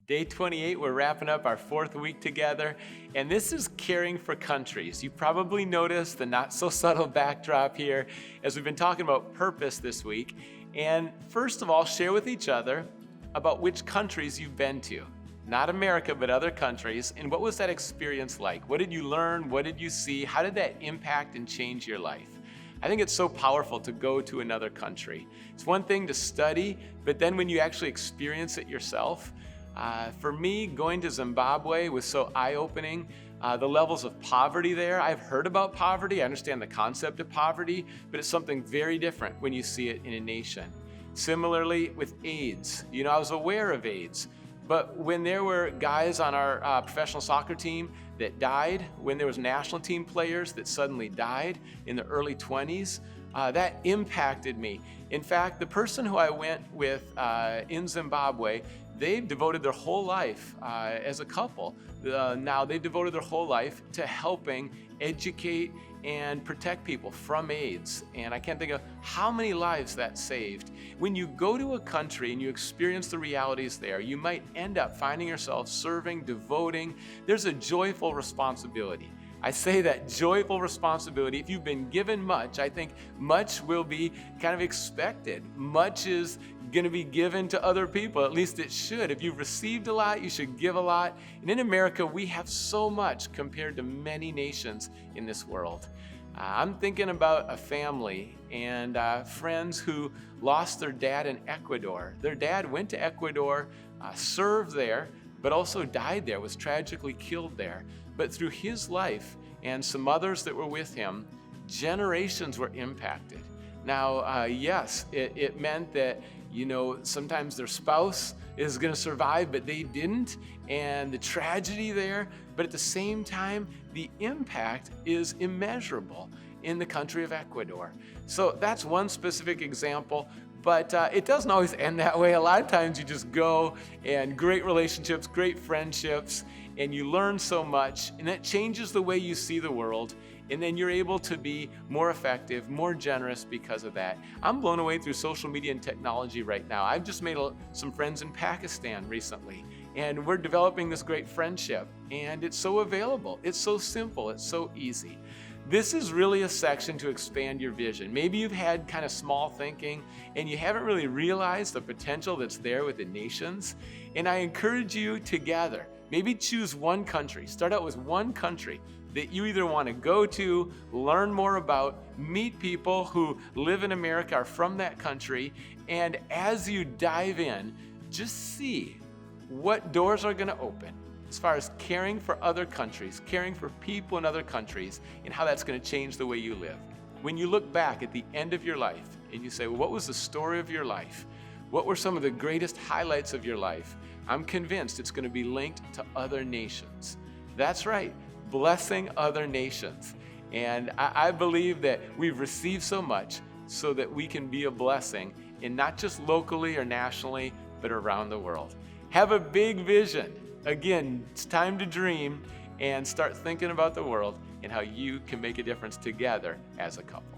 Day 28, we're wrapping up our 4th week together, and this is caring for countries. You probably noticed the not so subtle backdrop here as we've been talking about purpose this week. And first of all, share with each other about which countries you've been to. Not America, but other countries. And what was that experience like? What did you learn? What did you see? How did that impact and change your life? I think it's so powerful to go to another country. It's one thing to study, but then when you actually experience it yourself, for me, going to Zimbabwe was so eye-opening. The levels of poverty there, I've heard about poverty, I understand the concept of poverty, but it's something very different when you see it in a nation. Similarly with AIDS, I was aware of AIDS, but when there were guys on our professional soccer team that died, when there was national team players that suddenly died in the early 20s, that impacted me. In fact, the person who I went with in Zimbabwe, they've devoted their whole life as a couple. Now they've devoted their whole life to helping educate and protect people from AIDS. And I can't think of how many lives that saved. When you go to a country and you experience the realities there, you might end up finding yourself serving, devoting. There's a joyful responsibility. I say that joyful responsibility. If you've been given much, I think much will be kind of expected. Much is going to be given to other people, at least it should. If you've received a lot, you should give a lot. And in America, we have so much compared to many nations in this world. I'm thinking about a family and friends who lost their dad in Ecuador. Their dad went to Ecuador, served there, but also died there, was tragically killed there. But through his life and some others that were with him, generations were impacted. Now, yes, it meant that, sometimes their spouse is going to survive, but they didn't, and the tragedy there, but at the same time, the impact is immeasurable in the country of Ecuador. So that's one specific example. But it doesn't always end that way. A lot of times you just go and great relationships, great friendships, and you learn so much, and that changes the way you see the world, and then you're able to be more effective, more generous because of that. I'm blown away through social media and technology right now. I've just made some friends in Pakistan recently, and we're developing this great friendship, and it's so available, it's so simple, it's so easy. This is really a section to expand your vision. Maybe you've had kind of small thinking and you haven't really realized the potential that's there with the nations. And I encourage you to gather. Maybe choose one country. Start out with one country that you either want to go to, learn more about, meet people who live in America, are from that country. And as you dive in, just see what doors are going to open as far as caring for other countries, caring for people in other countries, and how that's going to change the way you live. When you look back at the end of your life and you say, well, what was the story of your life? What were some of the greatest highlights of your life? I'm convinced it's going to be linked to other nations. That's right, blessing other nations. And I believe that we've received so much so that we can be a blessing, in not just locally or nationally, but around the world. Have a big vision. Again, it's time to dream and start thinking about the world and how you can make a difference together as a couple.